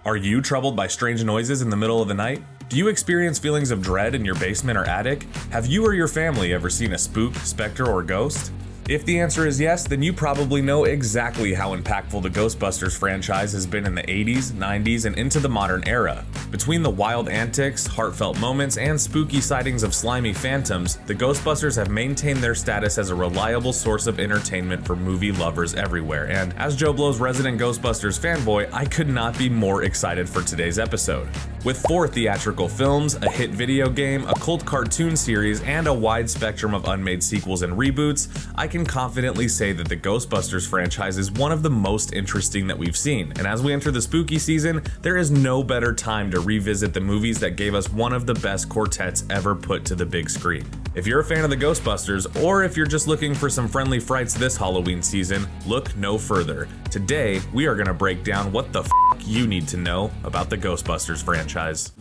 Are you troubled by strange noises in the middle of the night? Do you experience feelings of dread in your basement or attic? Have you or your family ever seen a spook, specter, or ghost? If the answer is yes, then you probably know exactly how impactful the Ghostbusters franchise has been in the 80s, 90s, and into the modern era. Between the wild antics, heartfelt moments, and spooky sightings of slimy phantoms, the Ghostbusters have maintained their status as a reliable source of entertainment for movie lovers everywhere, and as JoBlo's resident Ghostbusters fanboy, I could not be more excited for today's episode. With 4 theatrical films, a hit video game, a cult cartoon series, and a wide spectrum of unmade sequels and reboots, I can confidently say that the Ghostbusters franchise is one of the most interesting that we've seen, and as we enter the spooky season, there is no better time to revisit the movies that gave us one of the best quartets ever put to the big screen. If you're a fan of the Ghostbusters, or if you're just looking for some friendly frights this Halloween season, look no further. Today, we are going to break down what the you need to know about the Ghostbusters franchise.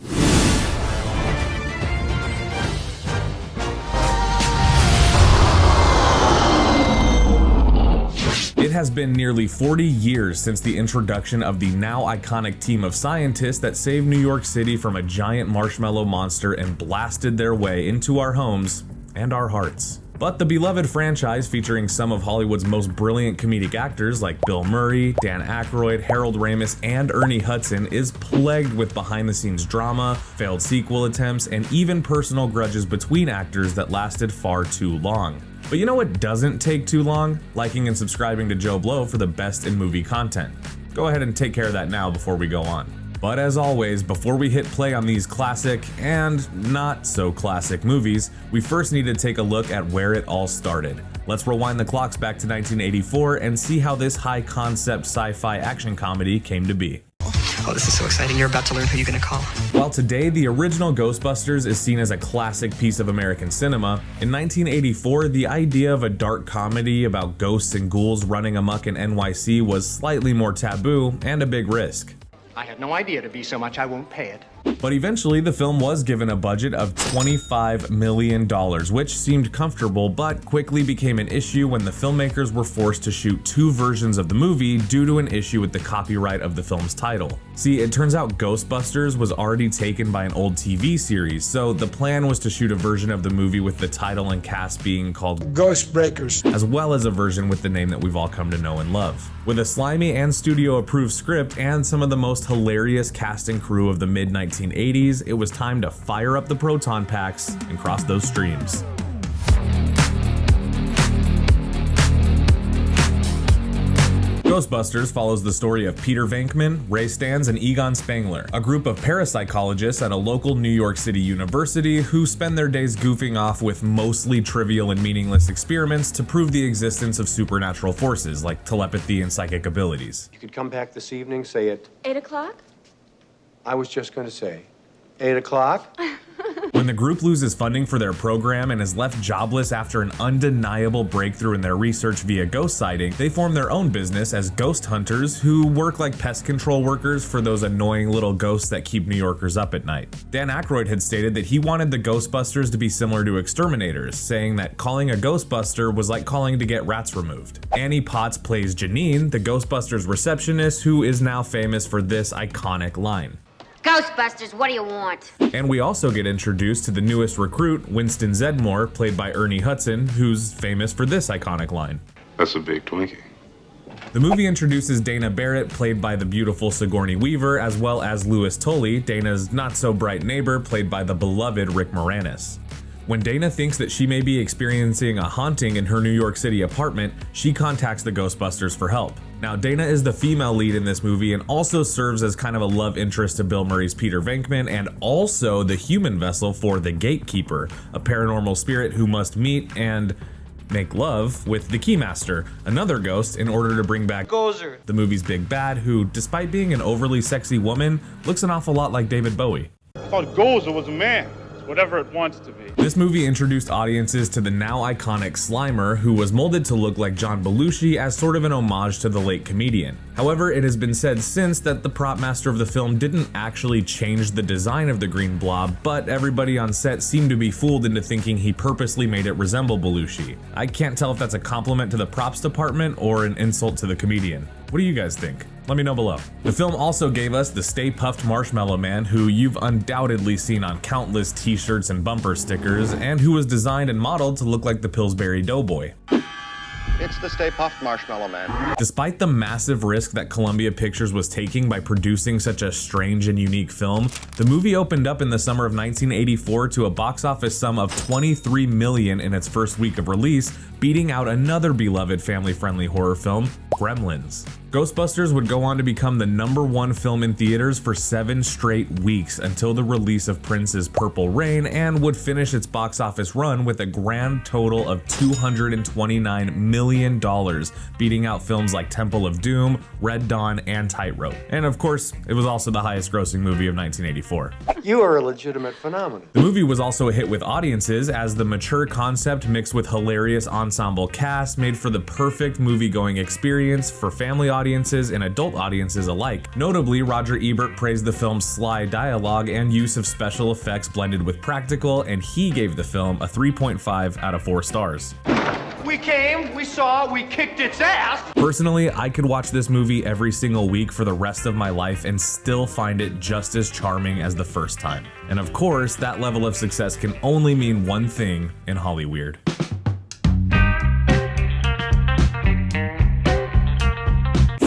It has been nearly 40 years since the introduction of the now iconic team of scientists that saved New York City from a giant marshmallow monster and blasted their way into our homes and our hearts. But the beloved franchise, featuring some of Hollywood's most brilliant comedic actors like Bill Murray, Dan Aykroyd, Harold Ramis, and Ernie Hudson, is plagued with behind-the-scenes drama, failed sequel attempts, and even personal grudges between actors that lasted far too long. But you know what doesn't take too long? Liking and subscribing to JoBlo for the best in movie content. Go ahead and take care of that now before we go on. But as always, before we hit play on these classic and not so classic movies, we first need to take a look at where it all started. Let's rewind the clocks back to 1984 and see how this high-concept sci-fi action comedy came to be. Oh, this is so exciting. You're about to learn who you're gonna call. While today the original Ghostbusters is seen as a classic piece of American cinema, in 1984 the idea of a dark comedy about ghosts and ghouls running amok in NYC was slightly more taboo and a big risk. I had no idea it'd be so much I won't pay it. But eventually the film was given a budget of $25 million, which seemed comfortable but quickly became an issue when the filmmakers were forced to shoot 2 versions of the movie due to an issue with the copyright of the film's title. See, it turns out Ghostbusters was already taken by an old TV series, so the plan was to shoot a version of the movie with the title and cast being called Ghostbreakers, as well as a version with the name that we've all come to know and love. With a slimy and studio-approved script and some of the most hilarious cast and crew of the mid-1980s, it was time to fire up the proton packs and cross those streams. Ghostbusters follows the story of Peter Venkman, Ray Stantz, and Egon Spengler, a group of parapsychologists at a local New York City university who spend their days goofing off with mostly trivial and meaningless experiments to prove the existence of supernatural forces like telepathy and psychic abilities. You could come back this evening, say it. 8 o'clock? I was just going to say, 8 o'clock? When the group loses funding for their program and is left jobless after an undeniable breakthrough in their research via ghost sighting, they form their own business as ghost hunters who work like pest control workers for those annoying little ghosts that keep New Yorkers up at night. Dan Aykroyd had stated that he wanted the Ghostbusters to be similar to exterminators, saying that calling a Ghostbuster was like calling to get rats removed. Annie Potts plays Janine, the Ghostbusters receptionist, who is now famous for this iconic line. Ghostbusters, what do you want? And we also get introduced to the newest recruit, Winston Zeddemore, played by Ernie Hudson, who's famous for this iconic line. That's a big Twinkie. The movie introduces Dana Barrett, played by the beautiful Sigourney Weaver, as well as Louis Tully, Dana's not-so-bright neighbor, played by the beloved Rick Moranis. When Dana thinks that she may be experiencing a haunting in her New York City apartment, she contacts the Ghostbusters for help. Now, Dana is the female lead in this movie and also serves as kind of a love interest to Bill Murray's Peter Venkman and also the human vessel for the Gatekeeper, a paranormal spirit who must meet and make love with the Keymaster, another ghost, in order to bring back Gozer, the movie's big bad, who, despite being an overly sexy woman, looks an awful lot like David Bowie. I thought Gozer was a man. Whatever it wants to be. This movie introduced audiences to the now iconic Slimer, who was molded to look like John Belushi as sort of an homage to the late comedian. However, it has been said since that the prop master of the film didn't actually change the design of the green blob, but everybody on set seemed to be fooled into thinking he purposely made it resemble Belushi. I can't tell if that's a compliment to the props department or an insult to the comedian. What do you guys think? Let me know below. The film also gave us the Stay Puft Marshmallow Man, who you've undoubtedly seen on countless t-shirts and bumper stickers, and who was designed and modeled to look like the Pillsbury Doughboy. It's the Stay Puft Marshmallow Man. Despite the massive risk that Columbia Pictures was taking by producing such a strange and unique film, the movie opened up in the summer of 1984 to a box office sum of $23 million in its first week of release, beating out another beloved family-friendly horror film, Gremlins. Ghostbusters would go on to become the #1 film in theaters for 7 straight weeks until the release of Prince's Purple Rain, and would finish its box office run with a grand total of $229 million, beating out films like Temple of Doom, Red Dawn, and Tightrope. And of course, it was also the highest grossing movie of 1984. You are a legitimate phenomenon. The movie was also a hit with audiences, as the mature concept mixed with hilarious ensemble cast made for the perfect movie-going experience for family audiences and adult audiences alike. Notably, Roger Ebert praised the film's sly dialogue and use of special effects blended with practical, and he gave the film a 3.5 out of 4 stars. We came, we saw, we kicked its ass. Personally, I could watch this movie every single week for the rest of my life and still find it just as charming as the first time. And of course, that level of success can only mean one thing in Hollyweird.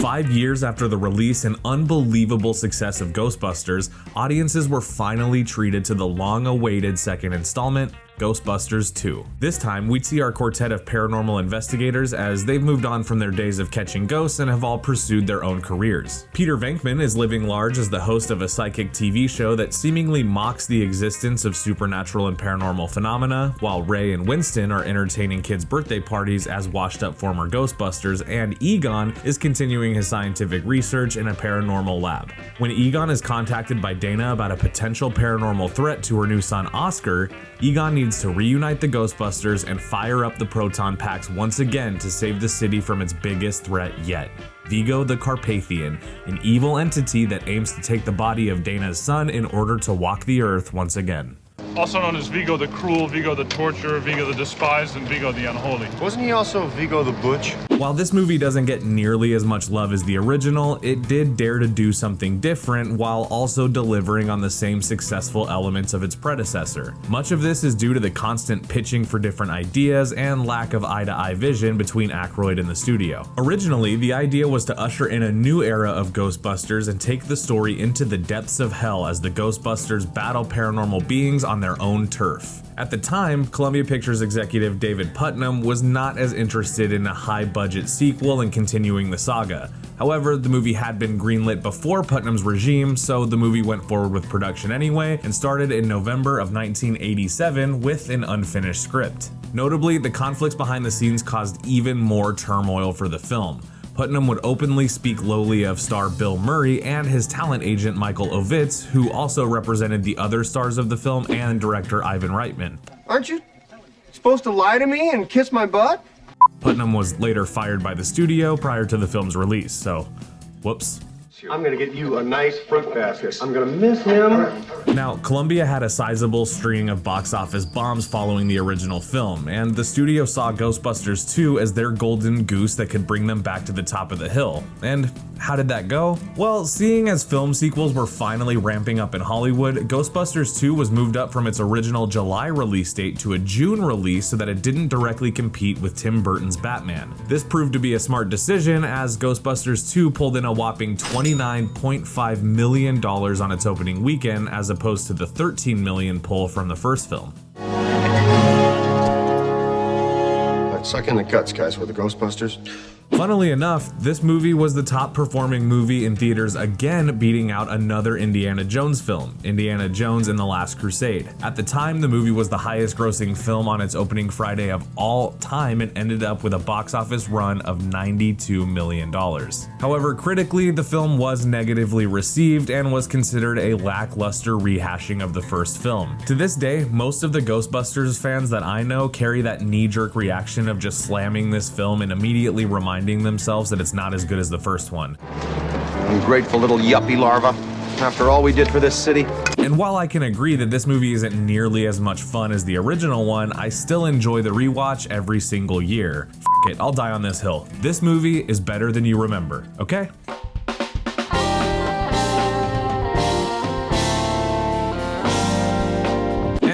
Five years after the release and unbelievable success of Ghostbusters, audiences were finally treated to the long-awaited second installment, Ghostbusters 2. This time, we'd see our quartet of paranormal investigators as they've moved on from their days of catching ghosts and have all pursued their own careers. Peter Venkman is living large as the host of a psychic TV show that seemingly mocks the existence of supernatural and paranormal phenomena, while Ray and Winston are entertaining kids' birthday parties as washed-up former Ghostbusters, and Egon is continuing his scientific research in a paranormal lab. When Egon is contacted by Dana about a potential paranormal threat to her new son Oscar, Egon needs to reunite the Ghostbusters and fire up the proton packs once again to save the city from its biggest threat yet, Vigo the Carpathian, an evil entity that aims to take the body of Dana's son in order to walk the earth once again. Also known as Vigo the Cruel, Vigo the Torturer, Vigo the Despised, and Vigo the Unholy. Wasn't he also Vigo the Butch? While this movie doesn't get nearly as much love as the original, it did dare to do something different while also delivering on the same successful elements of its predecessor. Much of this is due to the constant pitching for different ideas and lack of eye-to-eye vision between Aykroyd and the studio. Originally, the idea was to usher in a new era of Ghostbusters and take the story into the depths of hell as the Ghostbusters battle paranormal beings on their own turf. At the time, Columbia Pictures executive David Putnam was not as interested in a high-budget sequel and continuing the saga. However, the movie had been greenlit before Putnam's regime, so the movie went forward with production anyway and started in November of 1987 with an unfinished script. Notably, the conflicts behind the scenes caused even more turmoil for the film. Putnam would openly speak lowly of star Bill Murray and his talent agent Michael Ovitz, who also represented the other stars of the film, and director Ivan Reitman. Aren't you supposed to lie to me and kiss my butt? Putnam was later fired by the studio prior to the film's release, so whoops. I'm gonna get you a nice fruit basket. I'm gonna miss him. Now, Columbia had a sizable string of box office bombs following the original film, and the studio saw Ghostbusters 2 as their golden goose that could bring them back to the top of the hill. And how did that go? Well, seeing as film sequels were finally ramping up in Hollywood, Ghostbusters 2 was moved up from its original July release date to a June release so that it didn't directly compete with Tim Burton's Batman. This proved to be a smart decision, as Ghostbusters 2 pulled in a whopping $29.5 million on its opening weekend, as opposed to the $13 million pull from the first film. Let's suck in the guts, guys. We're the Ghostbusters. Funnily enough, this movie was the top performing movie in theaters, again beating out another Indiana Jones film, Indiana Jones and the Last Crusade. At the time, the movie was the highest grossing film on its opening Friday of all time and ended up with a box office run of $92 million. However, critically, the film was negatively received and was considered a lackluster rehashing of the first film. To this day, most of the Ghostbusters fans that I know carry that knee-jerk reaction of just slamming this film and immediately reminding themselves that it's not as good as the first one. Ungrateful little yuppie larva. After all we did for this city. And while I can agree that this movie isn't nearly as much fun as the original one, I still enjoy the rewatch every single year. F it, I'll die on this hill. This movie is better than you remember, okay?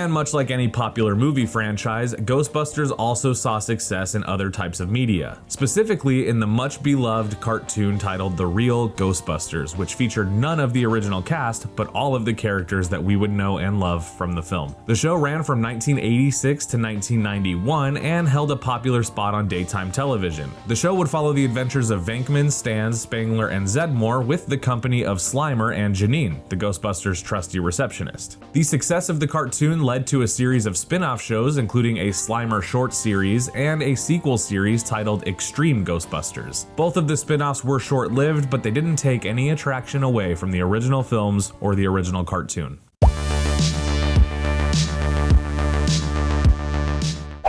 And much like any popular movie franchise, Ghostbusters also saw success in other types of media, specifically in the much-beloved cartoon titled The Real Ghostbusters, which featured none of the original cast, but all of the characters that we would know and love from the film. The show ran from 1986 to 1991 and held a popular spot on daytime television. The show would follow the adventures of Venkman, Stans, Spangler, and Zedmore with the company of Slimer and Janine, the Ghostbusters' trusty receptionist. The success of the cartoon led to a series of spin-off shows, including a Slimer short series and a sequel series titled Extreme Ghostbusters. Both of the spin-offs were short-lived, but they didn't take any attraction away from the original films or the original cartoon.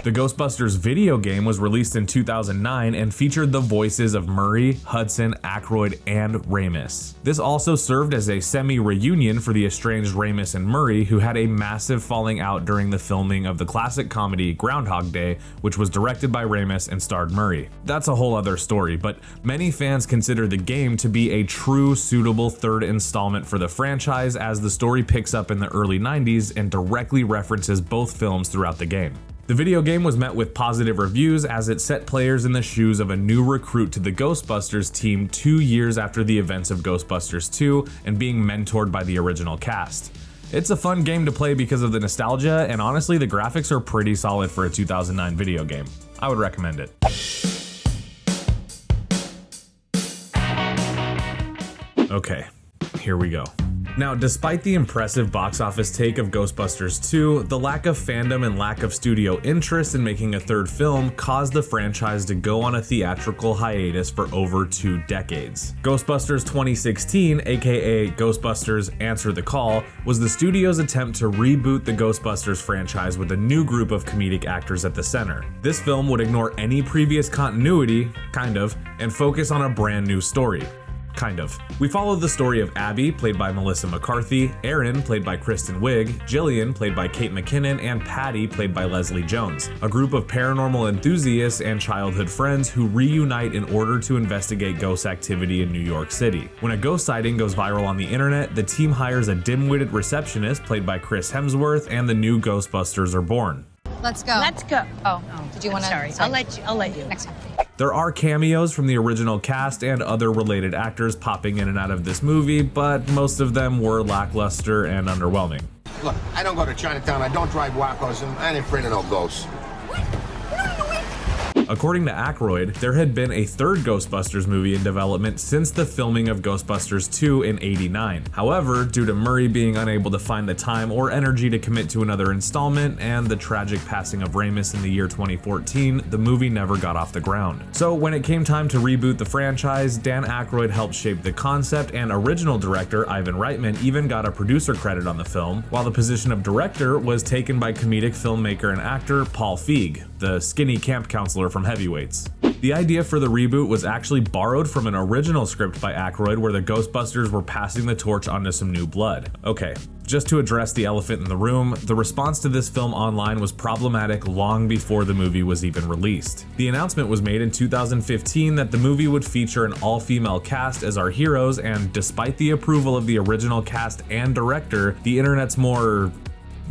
The Ghostbusters video game was released in 2009 and featured the voices of Murray, Hudson, Aykroyd, and Ramis. This also served as a semi-reunion for the estranged Ramis and Murray, who had a massive falling out during the filming of the classic comedy Groundhog Day, which was directed by Ramis and starred Murray. That's a whole other story, but many fans consider the game to be a true suitable third installment for the franchise, as the story picks up in the early 90s and directly references both films throughout the game. The video game was met with positive reviews as it set players in the shoes of a new recruit to the Ghostbusters team 2 years after the events of Ghostbusters 2 and being mentored by the original cast. It's a fun game to play because of the nostalgia, and honestly the graphics are pretty solid for a 2009 video game. I would recommend it. Okay, here we go. Now, despite the impressive box office take of Ghostbusters 2, the lack of fandom and lack of studio interest in making a third film caused the franchise to go on a theatrical hiatus for over 2 decades. Ghostbusters 2016, aka Ghostbusters Answer the Call, was the studio's attempt to reboot the Ghostbusters franchise with a new group of comedic actors at the center. This film would ignore any previous continuity, kind of, and focus on a brand new story. Kind of. We followed the story of Abby, played by Melissa McCarthy, Erin, played by Kristen Wiig, Jillian, played by Kate McKinnon, and Patty, played by Leslie Jones, a group of paranormal enthusiasts and childhood friends who reunite in order to investigate ghost activity in New York City. When a ghost sighting goes viral on the internet, the team hires a dim-witted receptionist, played by Chris Hemsworth, and the new Ghostbusters are born. Let's go. Let's go. Oh, did you want to? Sorry, I'll let you. Next time. There are cameos from the original cast and other related actors popping in and out of this movie, but most of them were lackluster and underwhelming. Look, I don't go to Chinatown, I don't drive Wacos, and I ain't afraid of no ghosts. According to Aykroyd, there had been a third Ghostbusters movie in development since the filming of Ghostbusters 2 in '89. However, due to Murray being unable to find the time or energy to commit to another installment and the tragic passing of Ramis in the year 2014, the movie never got off the ground. So when it came time to reboot the franchise, Dan Aykroyd helped shape the concept, and original director Ivan Reitman even got a producer credit on the film, while the position of director was taken by comedic filmmaker and actor Paul Feig, the skinny camp counselor from Heavyweights. The idea for the reboot was actually borrowed from an original script by Aykroyd where the Ghostbusters were passing the torch onto some new blood. Okay, just to address the elephant in the room, the response to this film online was problematic long before the movie was even released. The announcement was made in 2015 that the movie would feature an all-female cast as our heroes, and despite the approval of the original cast and director, the internet's more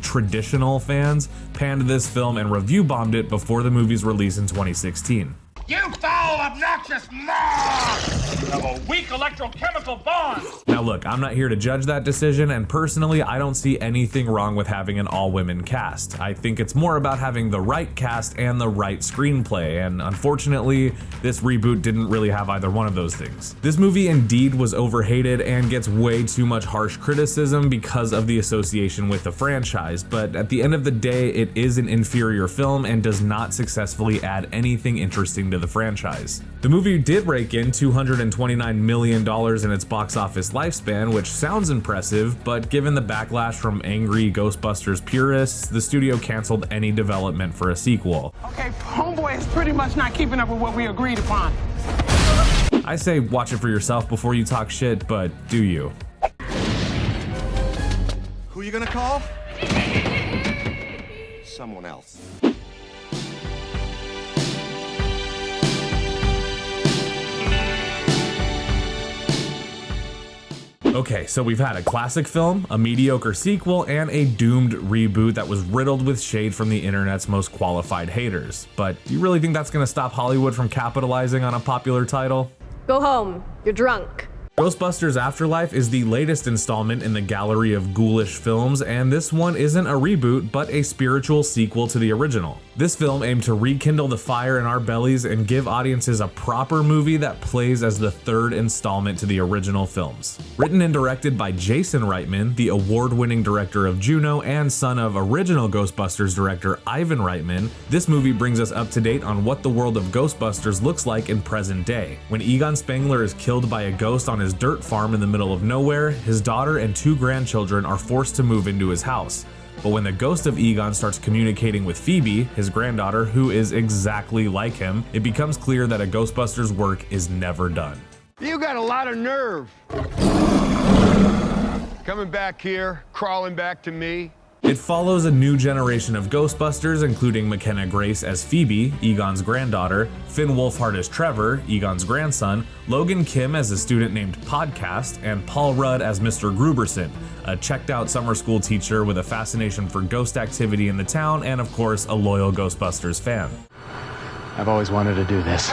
traditional fans panned this film and review bombed it before the movie's release in 2016. You foul, obnoxious mob! You have a weak electrochemical bond! Now look, I'm not here to judge that decision, and personally I don't see anything wrong with having an all-women cast. I think it's more about having the right cast and the right screenplay, and unfortunately, this reboot didn't really have either one of those things. This movie indeed was overhated and gets way too much harsh criticism because of the association with the franchise, but at the end of the day, it is an inferior film and does not successfully add anything interesting to the franchise. The movie did rake in $229 million in its box office lifespan, which sounds impressive, but given the backlash from angry Ghostbusters purists, the studio canceled any development for a sequel. Okay, homeboy is pretty much not keeping up with what we agreed upon. I say watch it for yourself before you talk shit, but do you? Who you gonna call? Someone else. Okay, so we've had a classic film, a mediocre sequel, and a doomed reboot that was riddled with shade from the internet's most qualified haters. But do you really think that's gonna stop Hollywood from capitalizing on a popular title? Go home. You're drunk. Ghostbusters Afterlife is the latest installment in the gallery of ghoulish films, and this one isn't a reboot, but a spiritual sequel to the original. This film aimed to rekindle the fire in our bellies and give audiences a proper movie that plays as the third installment to the original films. Written and directed by Jason Reitman, the award-winning director of Juno and son of original Ghostbusters director Ivan Reitman, this movie brings us up to date on what the world of Ghostbusters looks like in present day. When Egon Spengler is killed by a ghost on his dirt farm in the middle of nowhere, his daughter and 2 grandchildren are forced to move into his house. But when the ghost of Egon starts communicating with Phoebe, his granddaughter, who is exactly like him, it becomes clear that a Ghostbusters work is never done. You got a lot of nerve. Coming back here, crawling back to me. It follows a new generation of Ghostbusters, including McKenna Grace as Phoebe, Egon's granddaughter, Finn Wolfhard as Trevor, Egon's grandson, Logan Kim as a student named Podcast, and Paul Rudd as Mr. Gruberson, a checked-out summer school teacher with a fascination for ghost activity in the town and, of course, a loyal Ghostbusters fan. I've always wanted to do this.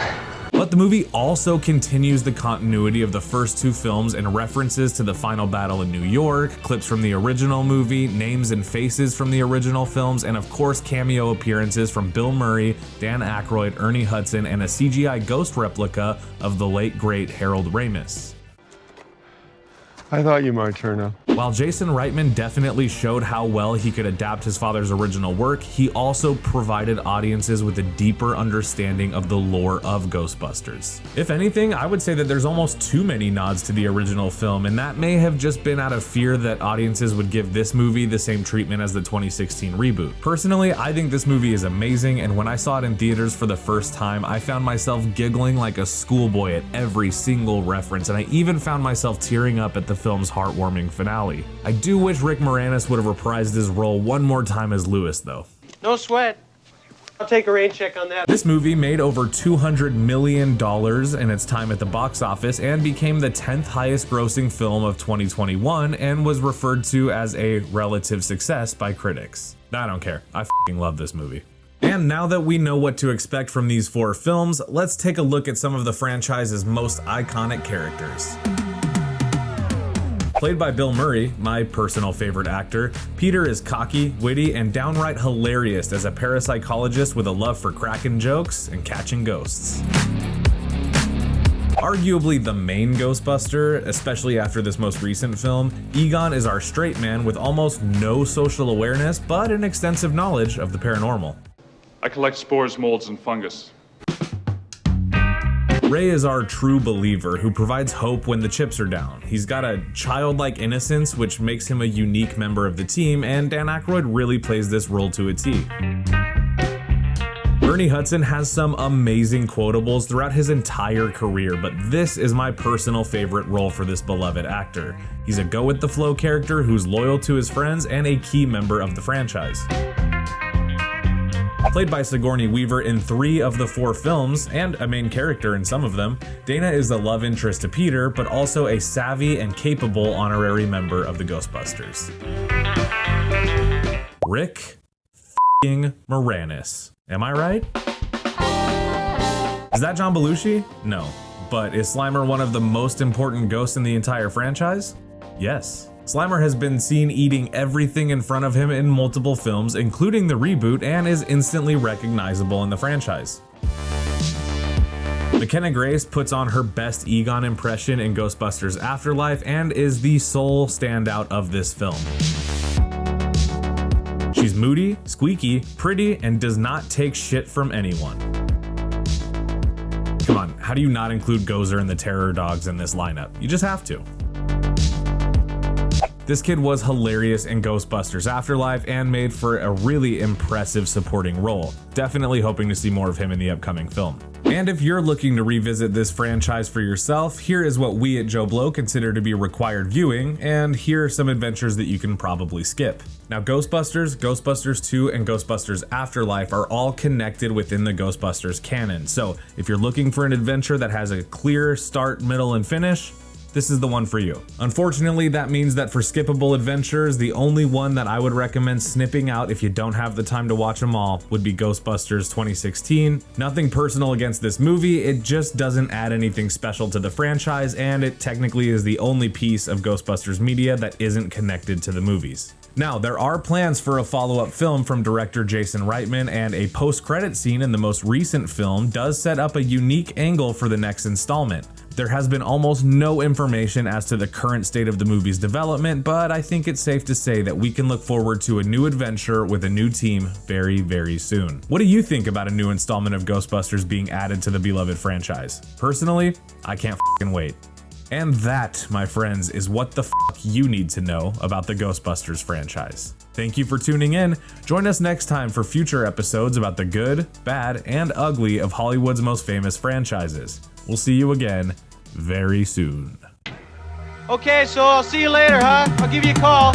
But the movie also continues the continuity of the first 2 films and references to the final battle in New York, clips from the original movie, names and faces from the original films, and of course cameo appearances from Bill Murray, Dan Aykroyd, Ernie Hudson, and a CGI ghost replica of the late great Harold Ramis. I thought you might turn up. While Jason Reitman definitely showed how well he could adapt his father's original work, he also provided audiences with a deeper understanding of the lore of Ghostbusters. If anything, I would say that there's almost too many nods to the original film, and that may have just been out of fear that audiences would give this movie the same treatment as the 2016 reboot. Personally, I think this movie is amazing, and when I saw it in theaters for the first time, I found myself giggling like a schoolboy at every single reference, and I even found myself tearing up at the film's heartwarming finale. I do wish Rick Moranis would have reprised his role one more time as Lewis, though. No sweat. I'll take a rain check on that. This movie made over $200 million in its time at the box office and became the 10th highest grossing film of 2021 and was referred to as a relative success by critics. I don't care. I f***ing love this movie. And now that we know what to expect from these 4 films, let's take a look at some of the franchise's most iconic characters. Played by Bill Murray, my personal favorite actor, Peter is cocky, witty, and downright hilarious as a parapsychologist with a love for cracking jokes and catching ghosts. Arguably the main Ghostbuster, especially after this most recent film, Egon is our straight man with almost no social awareness, but an extensive knowledge of the paranormal. I collect spores, molds, and fungus. Ray is our true believer who provides hope when the chips are down. He's got a childlike innocence which makes him a unique member of the team, and Dan Aykroyd really plays this role to a T. Ernie Hudson has some amazing quotables throughout his entire career, but this is my personal favorite role for this beloved actor. He's a go-with-the-flow character who's loyal to his friends and a key member of the franchise. Played by Sigourney Weaver in 3 of the 4 films, and a main character in some of them, Dana is the love interest to Peter, but also a savvy and capable honorary member of the Ghostbusters. Rick f***ing Moranis. Am I right? Is that John Belushi? No. But is Slimer one of the most important ghosts in the entire franchise? Yes. Slimer has been seen eating everything in front of him in multiple films, including the reboot, and is instantly recognizable in the franchise. McKenna Grace puts on her best Egon impression in Ghostbusters Afterlife and is the sole standout of this film. She's moody, squeaky, pretty, and does not take shit from anyone. Come on, how do you not include Gozer and the Terror Dogs in this lineup? You just have to. This kid was hilarious in Ghostbusters Afterlife and made for a really impressive supporting role. Definitely hoping to see more of him in the upcoming film. And if you're looking to revisit this franchise for yourself, here is what we at JoBlo consider to be required viewing, and here are some adventures that you can probably skip. Now, Ghostbusters, Ghostbusters 2, and Ghostbusters Afterlife are all connected within the Ghostbusters canon, so if you're looking for an adventure that has a clear start, middle, and finish, this is the one for you. Unfortunately, that means that for skippable adventures, the only one that I would recommend snipping out if you don't have the time to watch them all would be Ghostbusters 2016. Nothing personal against this movie, it just doesn't add anything special to the franchise, and it technically is the only piece of Ghostbusters media that isn't connected to the movies. Now, there are plans for a follow-up film from director Jason Reitman, and a post-credit scene in the most recent film does set up a unique angle for the next installment. There has been almost no information as to the current state of the movie's development, but I think it's safe to say that we can look forward to a new adventure with a new team very, very soon. What do you think about a new installment of Ghostbusters being added to the beloved franchise? Personally, I can't f***ing wait. And that, my friends, is what the fuck you need to know about the Ghostbusters franchise. Thank you for tuning in. Join us next time for future episodes about the good, bad, and ugly of Hollywood's most famous franchises. We'll see you again very soon. Okay, so I'll see you later, huh? I'll give you a call.